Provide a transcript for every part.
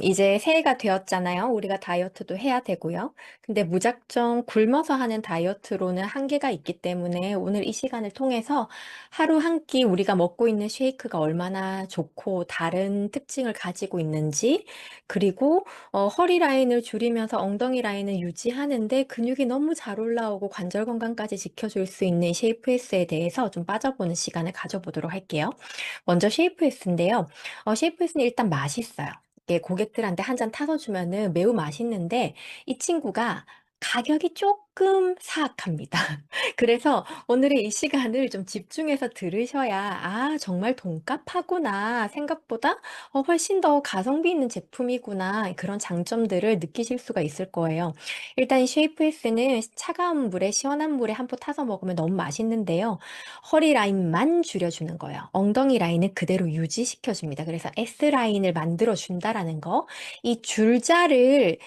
이제 새해가 되었잖아요. 우리가 다이어트도 해야 되고요. 근데 무작정 굶어서 하는 다이어트로는 한계가 있기 때문에 오늘 이 시간을 통해서 하루 한 끼 우리가 먹고 있는 쉐이크가 얼마나 좋고 다른 특징을 가지고 있는지, 그리고 허리 라인을 줄이면서 엉덩이 라인을 유지하는데 근육이 너무 잘 올라오고 관절 건강까지 지켜줄 수 있는 쉐이프에스에 대해서 좀 빠져보는 시간을 가져보도록 할게요. 먼저 쉐이프에스인데요. 쉐이프에스는 일단 맛있어요. 이게 고객들한테 한 잔 타서 주면은 매우 맛있는데 이 친구가 가격이 조금 사악합니다. 그래서 오늘의 이 시간을 좀 집중해서 들으셔야 정말 돈값하구나. 생각보다 훨씬 더 가성비 있는 제품이구나. 그런 장점들을 느끼실 수가 있을 거예요. 일단 이 쉐이프에스는 차가운 물에 시원한 물에 한 포 타서 먹으면 너무 맛있는데요. 허리 라인만 줄여주는 거예요. 엉덩이 라인을 그대로 유지시켜줍니다. 그래서 S라인을 만들어준다라는 거. 이 줄자를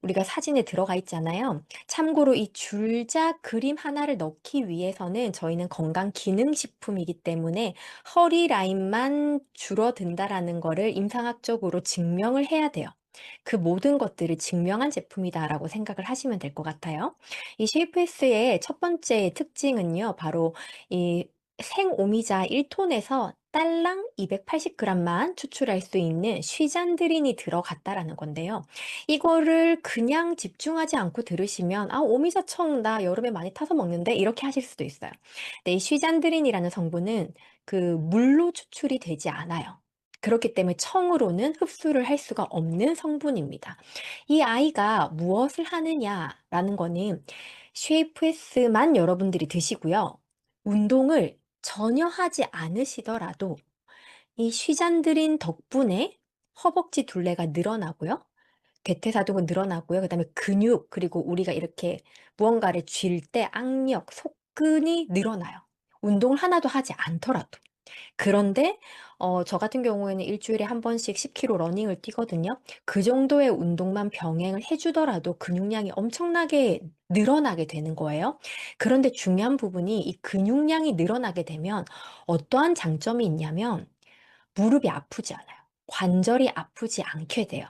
우리가 사진에 들어가 있잖아요. 참고로 이 줄자 그림 하나를 넣기 위해서는 저희는 건강 기능식품이기 때문에 허리 라인만 줄어든다라는 거를 임상학적으로 증명을 해야 돼요. 그 모든 것들을 증명한 제품이다라고 생각을 하시면 될 것 같아요. 이 쉐이프에스의 첫 번째 특징은요, 바로 이 생오미자 1톤에서 딸랑 280g만 추출할 수 있는 쉬잔드린이 들어갔다라는 건데요. 이거를 그냥 집중하지 않고 들으시면 오미자청 나 여름에 많이 타서 먹는데 이렇게 하실 수도 있어요. 근데 이 쉬잔드린이라는 성분은 그 물로 추출이 되지 않아요. 그렇기 때문에 청으로는 흡수를 할 수가 없는 성분입니다. 이 아이가 무엇을 하느냐라는 거는 쉐이프에스만 여러분들이 드시고요. 운동을 전혀 하지 않으시더라도 이 쉬잔드린 덕분에 허벅지 둘레가 늘어나고요. 대퇴사두근 늘어나고요. 그다음에 근육, 그리고 우리가 이렇게 무언가를 쥘 때 악력, 속근이 늘어나요. 운동을 하나도 하지 않더라도. 그런데 저 같은 경우에는 일주일에 한 번씩 10km 러닝을 뛰거든요. 그 정도의 운동만 병행을 해주더라도 근육량이 엄청나게 늘어나게 되는 거예요. 그런데 중요한 부분이 이 근육량이 늘어나게 되면 어떠한 장점이 있냐면 무릎이 아프지 않아요. 관절이 아프지 않게 돼요.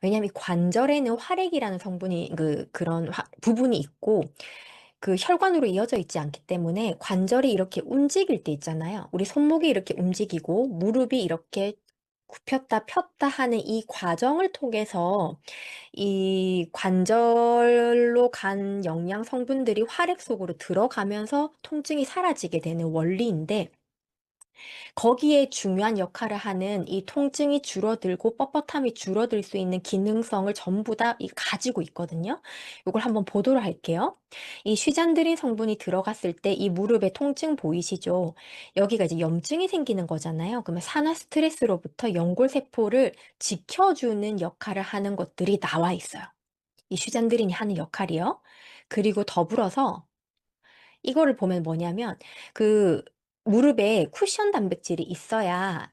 왜냐하면 이 관절에는 활액이라는 성분이 그런 부분이 있고 그 혈관으로 이어져 있지 않기 때문에 관절이 이렇게 움직일 때 있잖아요. 우리 손목이 이렇게 움직이고 무릎이 이렇게 굽혔다 폈다 하는 이 과정을 통해서 이 관절로 간 영양 성분들이 활액 속으로 들어가면서 통증이 사라지게 되는 원리인데 거기에 중요한 역할을 하는 이 통증이 줄어들고 뻣뻣함이 줄어들 수 있는 기능성을 전부 다 가지고 있거든요. 이걸 한번 보도록 할게요. 이 쉬잔드린 성분이 들어갔을 때 이 무릎의 통증 보이시죠? 여기가 이제 염증이 생기는 거잖아요. 그러면 산화 스트레스로부터 연골세포를 지켜주는 역할을 하는 것들이 나와 있어요. 이 쉬잔드린이 하는 역할이요. 그리고 더불어서 이거를 보면 뭐냐면 그 무릎에 쿠션 단백질이 있어야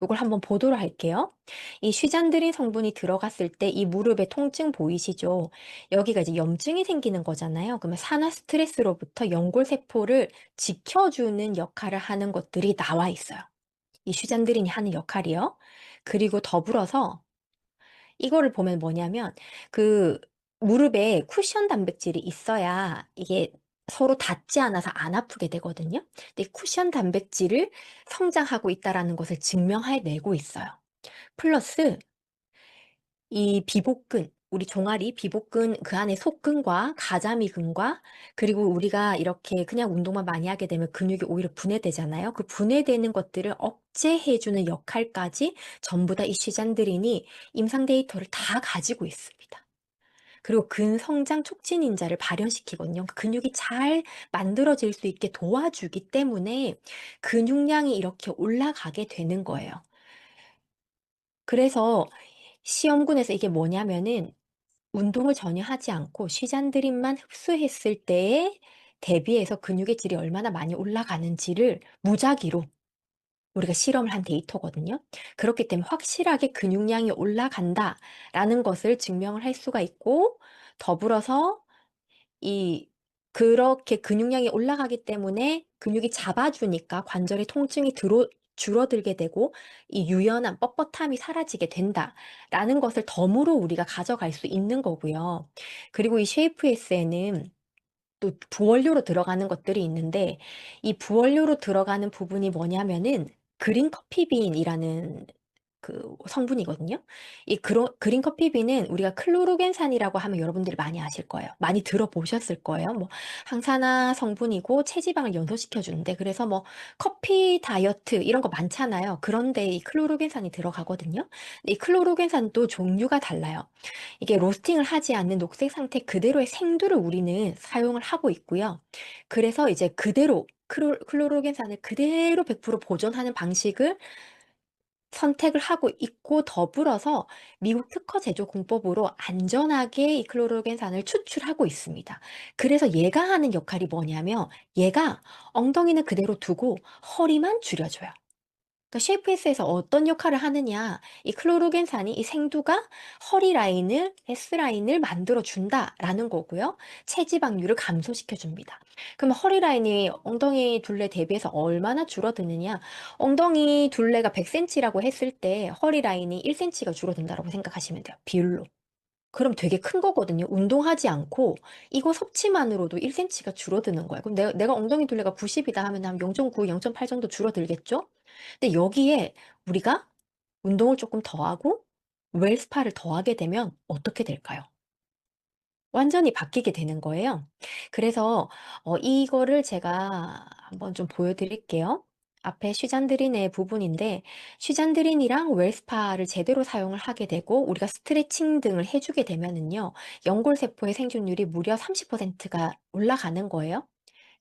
이걸 한번 보도록 할게요. 이 쉬잔드린 성분이 들어갔을 때 이 무릎의 통증 보이시죠? 여기가 이제 염증이 생기는 거잖아요. 그러면 산화 스트레스로부터 연골세포를 지켜주는 역할을 하는 것들이 나와 있어요. 이 쉬잔드린이 하는 역할이요. 그리고 더불어서 이거를 보면 뭐냐면 그 무릎에 쿠션 단백질이 있어야 이게 서로 닿지 않아서 안 아프게 되거든요. 근데 이 쿠션 단백질을 성장하고 있다라는 것을 증명해내고 있어요. 플러스 이 비복근, 우리 종아리, 비복근 그 안에 속근과 가자미근과 그리고 우리가 이렇게 그냥 운동만 많이 하게 되면 근육이 오히려 분해되잖아요. 그 분해되는 것들을 억제해주는 역할까지 전부 다 이 쉬잔드린이 임상 데이터를 다 가지고 있습니다. 그리고 근성장 촉진 인자를 발현시키거든요. 그 근육이 잘 만들어질 수 있게 도와주기 때문에 근육량이 이렇게 올라가게 되는 거예요. 그래서 시험군에서 이게 뭐냐면은 운동을 전혀 하지 않고 쉬잔드린만 흡수했을 때에 대비해서 근육의 질이 얼마나 많이 올라가는지를 무작위로 우리가 실험을 한 데이터거든요. 그렇기 때문에 확실하게 근육량이 올라간다라는 것을 증명을 할 수가 있고 더불어서 이 그렇게 근육량이 올라가기 때문에 근육이 잡아주니까 관절의 통증이 줄어들게 되고 이 유연함, 뻣뻣함이 사라지게 된다라는 것을 덤으로 우리가 가져갈 수 있는 거고요. 그리고 이 쉐이프에스에는 또 부원료로 들어가는 것들이 있는데 이 부원료로 들어가는 부분이 뭐냐면은 그린 커피빈이라는 그 성분이거든요. 이 그린 커피빈은 우리가 클로로겐산이라고 하면 여러분들이 많이 아실 거예요. 많이 들어보셨을 거예요. 뭐 항산화 성분이고 체지방을 연소시켜 주는데 그래서 뭐 커피 다이어트 이런 거 많잖아요. 그런데 이 클로로겐산이 들어가거든요. 근데 이 클로로겐산도 종류가 달라요. 이게 로스팅을 하지 않는 녹색 상태 그대로의 생두를 우리는 사용을 하고 있고요. 그래서 이제 그대로 클로로겐산을 그대로 100% 보존하는 방식을 선택을 하고 있고 더불어서 미국 특허 제조 공법으로 안전하게 이 클로로겐산을 추출하고 있습니다. 그래서 얘가 하는 역할이 뭐냐면 얘가 엉덩이는 그대로 두고 허리만 줄여줘요. 그러니까 쉐이프에스에서 어떤 역할을 하느냐, 이 클로로겐산이 이 생두가 허리 라인을, S라인을 만들어 준다라는 거고요. 체지방률을 감소시켜 줍니다. 그럼 허리 라인이 엉덩이 둘레 대비해서 얼마나 줄어드느냐? 엉덩이 둘레가 100cm라고 했을 때 허리 라인이 1cm가 줄어든다고 생각하시면 돼요. 비율로. 그럼 되게 큰 거거든요. 운동하지 않고 이거 섭취만으로도 1cm가 줄어드는 거예요. 그럼 내가 엉덩이 둘레가 90이다 하면 한 0.9, 0.8 정도 줄어들겠죠? 근데 여기에 우리가 운동을 조금 더 하고 웰스파를 더하게 되면 어떻게 될까요? 완전히 바뀌게 되는 거예요. 그래서 이거를 제가 한번 좀 보여드릴게요. 앞에 쉬잔드린의 부분인데 쉬잔드린이랑 웰스파를 제대로 사용을 하게 되고 우리가 스트레칭 등을 해주게 되면은요. 연골세포의 생존율이 무려 30%가 올라가는 거예요.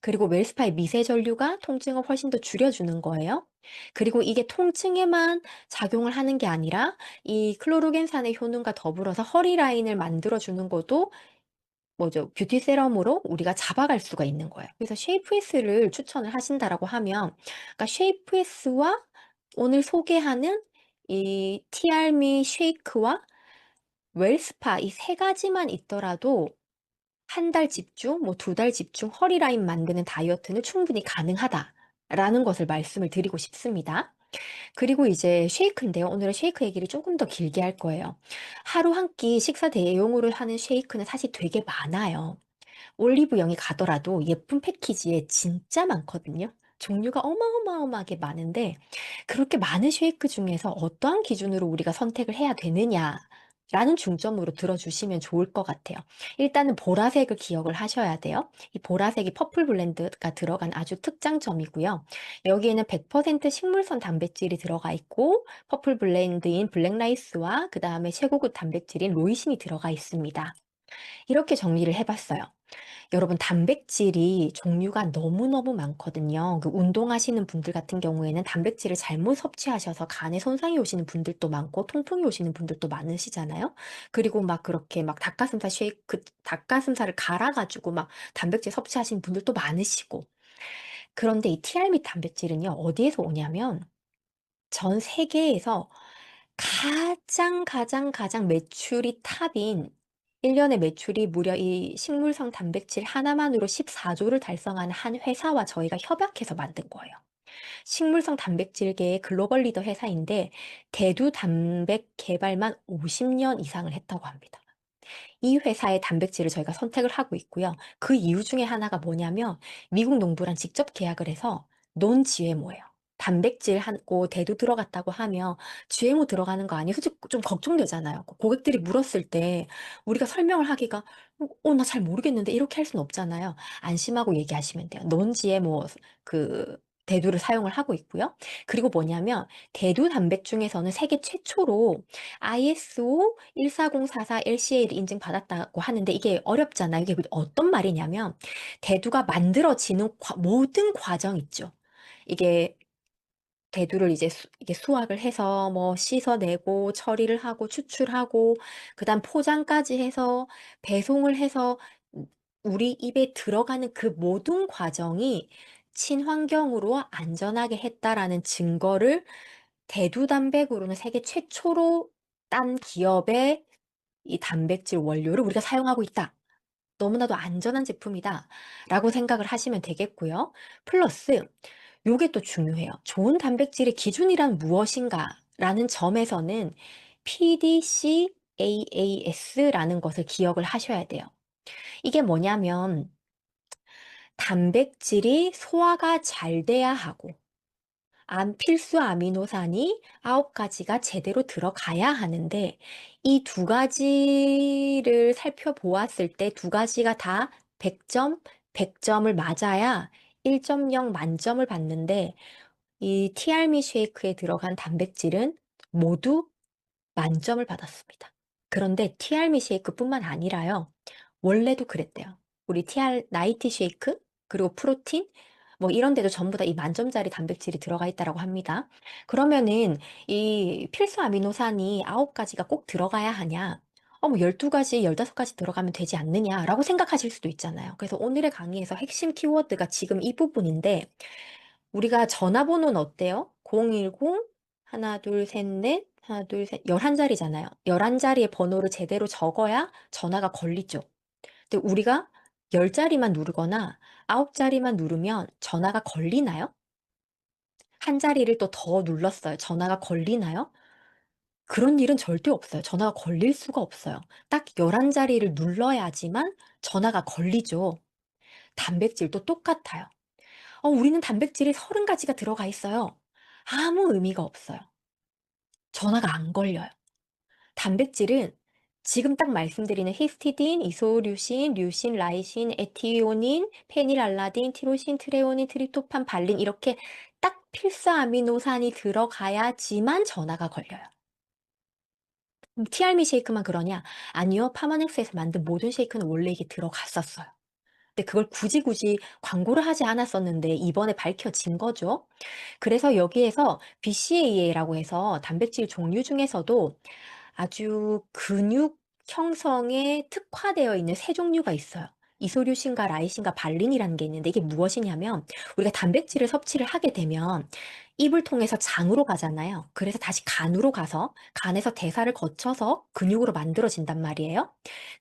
그리고 웰스파의 미세전류가 통증을 훨씬 더 줄여주는 거예요. 그리고 이게 통증에만 작용을 하는 게 아니라 이 클로로겐산의 효능과 더불어서 허리 라인을 만들어주는 것도 뭐죠? 뷰티 세럼으로 우리가 잡아갈 수가 있는 거예요. 그래서 쉐이프에스를 추천을 하신다라고 하면, 그러니까 쉐이프에스와 오늘 소개하는 이 티알미 쉐이크와 웰스파 이 세 가지만 있더라도 한 달 집중, 뭐 두 달 집중 허리 라인 만드는 다이어트는 충분히 가능하다라는 것을 말씀을 드리고 싶습니다. 그리고 이제 쉐이크인데요. 오늘은 쉐이크 얘기를 조금 더 길게 할 거예요. 하루 한 끼 식사 대용으로 하는 쉐이크는 사실 되게 많아요. 올리브영에 가더라도 예쁜 패키지에 진짜 많거든요. 종류가 어마어마하게 많은데 그렇게 많은 쉐이크 중에서 어떠한 기준으로 우리가 선택을 해야 되느냐 라는 중점으로 들어주시면 좋을 것 같아요. 일단은 보라색을 기억을 하셔야 돼요. 이 보라색이 퍼플 블렌드가 들어간 아주 특장점이고요. 여기에는 100% 식물성 단백질이 들어가 있고 퍼플 블렌드인 블랙라이스와 그 다음에 최고급 단백질인 로이신이 들어가 있습니다. 이렇게 정리를 해봤어요. 여러분, 단백질이 종류가 너무너무 많거든요. 그 운동하시는 분들 같은 경우에는 단백질을 잘못 섭취하셔서 간에 손상이 오시는 분들도 많고, 통풍이 오시는 분들도 많으시잖아요. 그리고 막 그렇게 막 닭가슴살 쉐이크, 닭가슴살을 갈아가지고 막 단백질 섭취하시는 분들도 많으시고. 그런데 이 티알미 단백질은요, 어디에서 오냐면, 전 세계에서 가장 매출이 탑인 1년의 매출이 무려 이 식물성 단백질 하나만으로 14조를 달성한 한 회사와 저희가 협약해서 만든 거예요. 식물성 단백질계의 글로벌 리더 회사인데 대두 단백 개발만 50년 이상을 했다고 합니다. 이 회사의 단백질을 저희가 선택을 하고 있고요. 그 이유 중에 하나가 뭐냐면 미국 농부랑 직접 계약을 해서 논 GMO예요. 단백질 하고 대두 들어갔다고 하면 GMO 들어가는 거 아니에요? 솔직히 좀 걱정되잖아요. 고객들이 물었을 때 우리가 설명을 하기가 나 잘 모르겠는데 이렇게 할 수는 없잖아요. 안심하고 얘기하시면 돼요. 논 GMO 그 대두를 사용을 하고 있고요. 그리고 뭐냐면 대두 단백 중에서는 세계 최초로 ISO 14044 LCA를 인증받았다고 하는데 이게 어렵잖아요. 이게 어떤 말이냐면 대두가 만들어지는 모든 과정 있죠. 이게 대두를 이제 이게 수확을 해서 뭐 씻어내고 처리를 하고 추출하고 그다음 포장까지 해서 배송을 해서 우리 입에 들어가는 그 모든 과정이 친환경으로 안전하게 했다라는 증거를 대두 단백으로는 세계 최초로 딴 기업의 이 단백질 원료를 우리가 사용하고 있다. 너무나도 안전한 제품이다라고 생각을 하시면 되겠고요. 플러스 요게 또 중요해요. 좋은 단백질의 기준이란 무엇인가라는 점에서는 PDCAAS라는 것을 기억을 하셔야 돼요. 이게 뭐냐면 단백질이 소화가 잘 돼야 하고 필수 아미노산이 9가지가 제대로 들어가야 하는데 이 두 가지를 살펴보았을 때 두 가지가 다 100점, 100점을 맞아야 1.0 만점을 받는데 이 티알미 쉐이크에 들어간 단백질은 모두 만점을 받았습니다. 그런데 티알미 쉐이크뿐만 아니라요. 원래도 그랬대요. 우리 나이티 쉐이크 그리고 프로틴 뭐 이런 데도 전부 다 이 만점짜리 단백질이 들어가 있다고 합니다. 그러면은 이 필수 아미노산이 9가지가 꼭 들어가야 하냐? 뭐 12가지, 15가지 들어가면 되지 않느냐라고 생각하실 수도 있잖아요. 그래서 오늘의 강의에서 핵심 키워드가 지금 이 부분인데 우리가 전화번호는 어때요? 010 하나 둘 셋 넷 하나 둘 셋 11자리잖아요. 11자리의 번호를 제대로 적어야 전화가 걸리죠. 근데 우리가 10자리만 누르거나 9자리만 누르면 전화가 걸리나요? 한 자리를 또 더 눌렀어요. 전화가 걸리나요? 그런 일은 절대 없어요. 전화가 걸릴 수가 없어요. 딱 11자리를 눌러야지만 전화가 걸리죠. 단백질도 똑같아요. 우리는 단백질이 30가지가 들어가 있어요. 아무 의미가 없어요. 전화가 안 걸려요. 단백질은 지금 딱 말씀드리는 히스티딘, 이소류신, 류신, 라이신, 에티오닌, 페닐알라딘, 티로신, 트레오닌, 트립토판, 발린 이렇게 딱 필수 아미노산이 들어가야지만 전화가 걸려요. 티알미 쉐이크만 그러냐? 아니요. 파마넥스에서 만든 모든 쉐이크는 원래 이게 들어갔었어요. 근데 그걸 굳이 광고를 하지 않았었는데 이번에 밝혀진 거죠. 그래서 여기에서 BCAA라고 해서 단백질 종류 중에서도 아주 근육 형성에 특화되어 있는 세 종류가 있어요. 이소류신과 라이신과 발린이라는 게 있는데 이게 무엇이냐면 우리가 단백질을 섭취를 하게 되면 입을 통해서 장으로 가잖아요. 그래서 다시 간으로 가서 간에서 대사를 거쳐서 근육으로 만들어진단 말이에요.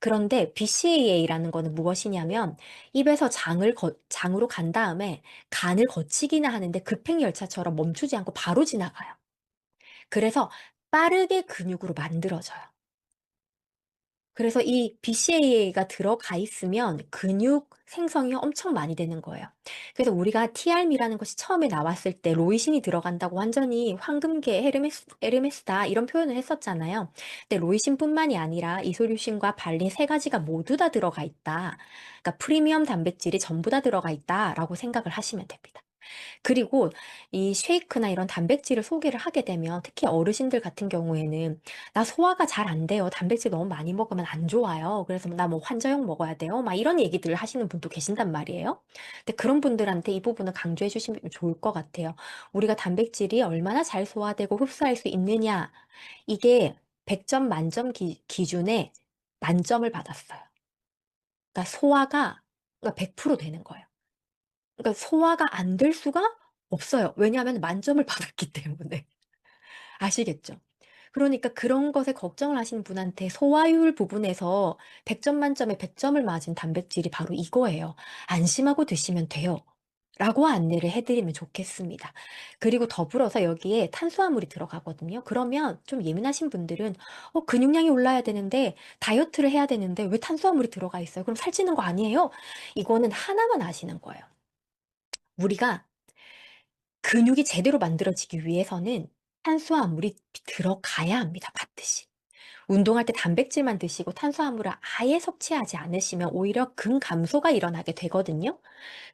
그런데 BCAA라는 거는 무엇이냐면 입에서 장으로 간 다음에 간을 거치기는 하는데 급행열차처럼 멈추지 않고 바로 지나가요. 그래서 빠르게 근육으로 만들어져요. 그래서 이 BCAA가 들어가 있으면 근육 생성이 엄청 많이 되는 거예요. 그래서 우리가 TRM이라는 것이 처음에 나왔을 때 로이신이 들어간다고 완전히 황금계 에르메스다 이런 표현을 했었잖아요. 근데 로이신뿐만이 아니라 이소류신과 발린 세 가지가 모두 다 들어가 있다. 그러니까 프리미엄 단백질이 전부 다 들어가 있다라고 생각을 하시면 됩니다. 그리고 이 쉐이크나 이런 단백질을 소개를 하게 되면 특히 어르신들 같은 경우에는 나 소화가 잘 안 돼요. 단백질 너무 많이 먹으면 안 좋아요. 그래서 나 뭐 환저용 먹어야 돼요. 막 이런 얘기들을 하시는 분도 계신단 말이에요. 근데 그런 분들한테 이 부분을 강조해 주시면 좋을 것 같아요. 우리가 단백질이 얼마나 잘 소화되고 흡수할 수 있느냐. 이게 100점 만점 기준에 만점을 받았어요. 그러니까 소화가 그러니까 100% 되는 거예요. 그러니까 소화가 안 될 수가 없어요. 왜냐하면 만점을 받았기 때문에. 아시겠죠? 그러니까 그런 것에 걱정을 하시는 분한테 소화율 부분에서 100점 만점에 100점을 맞은 단백질이 바로 이거예요. 안심하고 드시면 돼요. 라고 안내를 해드리면 좋겠습니다. 그리고 더불어서 여기에 탄수화물이 들어가거든요. 그러면 좀 예민하신 분들은 근육량이 올라야 되는데 다이어트를 해야 되는데 왜 탄수화물이 들어가 있어요? 그럼 살찌는 거 아니에요? 이거는 하나만 아시는 거예요. 우리가 근육이 제대로 만들어지기 위해서는 탄수화물이 들어가야 합니다. 반드시. 운동할 때 단백질만 드시고 탄수화물을 아예 섭취하지 않으시면 오히려 근감소가 일어나게 되거든요.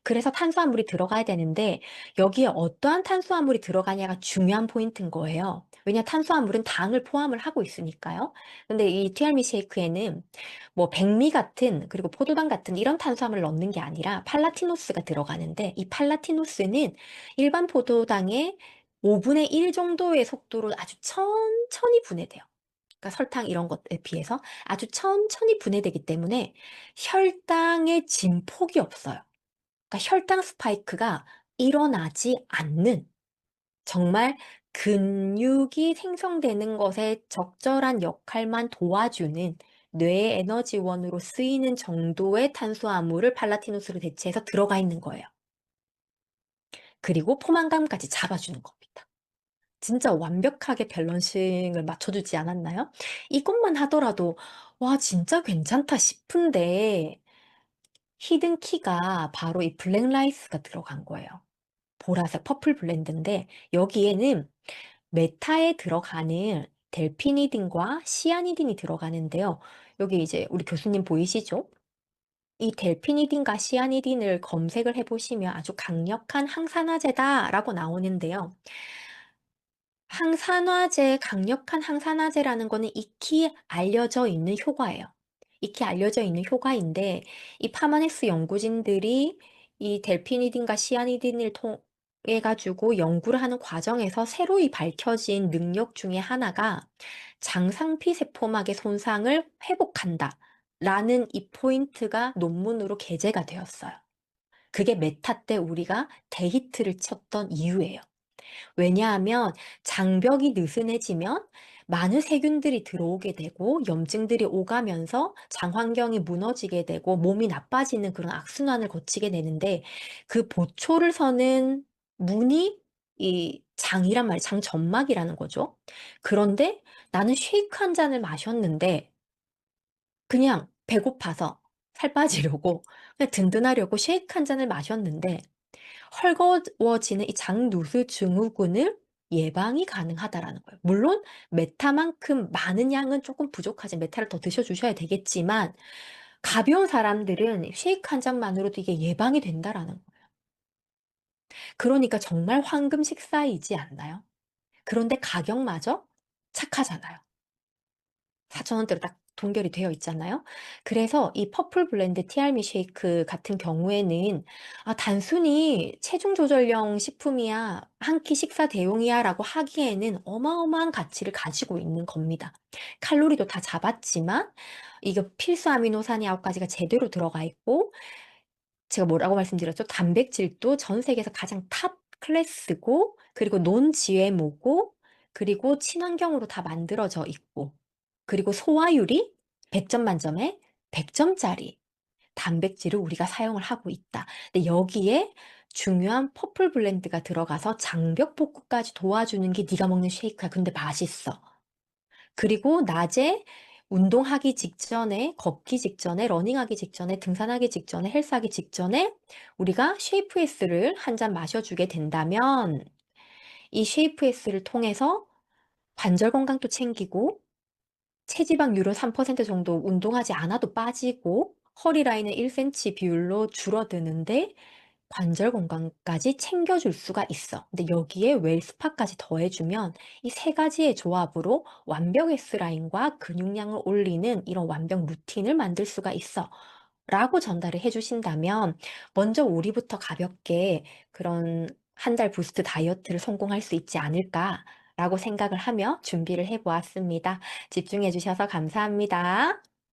그래서 탄수화물이 들어가야 되는데 여기에 어떠한 탄수화물이 들어가냐가 중요한 포인트인 거예요. 왜냐 탄수화물은 당을 포함을 하고 있으니까요. 근데 이 티알미 쉐이크에는 뭐 백미 같은 그리고 포도당 같은 이런 탄수화물을 넣는 게 아니라 팔라티노스가 들어가는데 이 팔라티노스는 일반 포도당의 5분의 1 정도의 속도로 아주 천천히 분해돼요. 그러니까 설탕 이런 것에 비해서 아주 천천히 분해되기 때문에 혈당의 진폭이 없어요. 그러니까 혈당 스파이크가 일어나지 않는 정말 근육이 생성되는 것에 적절한 역할만 도와주는 뇌의 에너지원으로 쓰이는 정도의 탄수화물을 팔라티노스로 대체해서 들어가 있는 거예요. 그리고 포만감까지 잡아주는 겁니다. 진짜 완벽하게 밸런싱을 맞춰주지 않았나요? 이것만 하더라도 와 진짜 괜찮다 싶은데 히든 키가 바로 이 블랙 라이스가 들어간 거예요. 보라색 퍼플 블렌드인데 여기에는 메타에 들어가는 델피니딘과 시아니딘이 들어가는데요. 여기 이제 우리 교수님 보이시죠? 이 델피니딘과 시아니딘을 검색을 해보시면 아주 강력한 항산화제다라고 나오는데요. 강력한 항산화제라는 거는 익히 알려져 있는 효과예요. 익히 알려져 있는 효과인데, 이 파마넥스 연구진들이 이 델피니딘과 시아니딘을 통해 가지고 연구를 하는 과정에서 새로이 밝혀진 능력 중에 하나가 장상피 세포막의 손상을 회복한다. 라는 이 포인트가 논문으로 게재가 되었어요. 그게 메타 때 우리가 데히트를 쳤던 이유예요. 왜냐하면 장벽이 느슨해지면 많은 세균들이 들어오게 되고 염증들이 오가면서 장 환경이 무너지게 되고 몸이 나빠지는 그런 악순환을 거치게 되는데 그 보초를 서는 문이 이 장이란 말이에요. 장 점막이라는 거죠. 그런데 나는 쉐이크 한 잔을 마셨는데 그냥 배고파서 살 빠지려고 그냥 든든하려고 쉐이크 한 잔을 마셨는데 헐거워지는 이 장누수 증후군을 예방이 가능하다라는 거예요. 물론 메타만큼 많은 양은 조금 부족하지 메타를 더 드셔주셔야 되겠지만 가벼운 사람들은 쉐이크 한 잔만으로도 이게 예방이 된다라는 거예요. 그러니까 정말 황금 식사이지 않나요? 그런데 가격마저 착하잖아요. 4,000원대로 딱 동결이 되어 있잖아요. 그래서 이 퍼플 블렌드 티알미 쉐이크 같은 경우에는 단순히 체중 조절용 식품이야, 한 끼 식사 대용이야라고 하기에는 어마어마한 가치를 가지고 있는 겁니다. 칼로리도 다 잡았지만 이거 필수 아미노산이 9가지가 제대로 들어가 있고 제가 뭐라고 말씀드렸죠? 단백질도 전 세계에서 가장 탑 클래스고 그리고 논-GMO고 그리고 친환경으로 다 만들어져 있고 그리고 소화율이 100점 만점에 100점짜리 단백질을 우리가 사용을 하고 있다. 근데 여기에 중요한 퍼플 블렌드가 들어가서 장벽 복구까지 도와주는 게 네가 먹는 쉐이크야. 근데 맛있어. 그리고 낮에 운동하기 직전에, 걷기 직전에, 러닝하기 직전에, 등산하기 직전에, 헬스하기 직전에 우리가 쉐이프에스를 한 잔 마셔주게 된다면 이 쉐이프에스를 통해서 관절 건강도 챙기고 체지방률은 3% 정도 운동하지 않아도 빠지고 허리 라인은 1cm 비율로 줄어드는데 관절 건강까지 챙겨줄 수가 있어. 근데 여기에 웰스파까지 더해주면 이 세 가지의 조합으로 완벽 S라인과 근육량을 올리는 이런 완벽 루틴을 만들 수가 있어. 라고 전달을 해주신다면 먼저 우리부터 가볍게 그런 한 달 부스트 다이어트를 성공할 수 있지 않을까라고 생각을 하며 준비를 해보았습니다. 집중해 주셔서 감사합니다.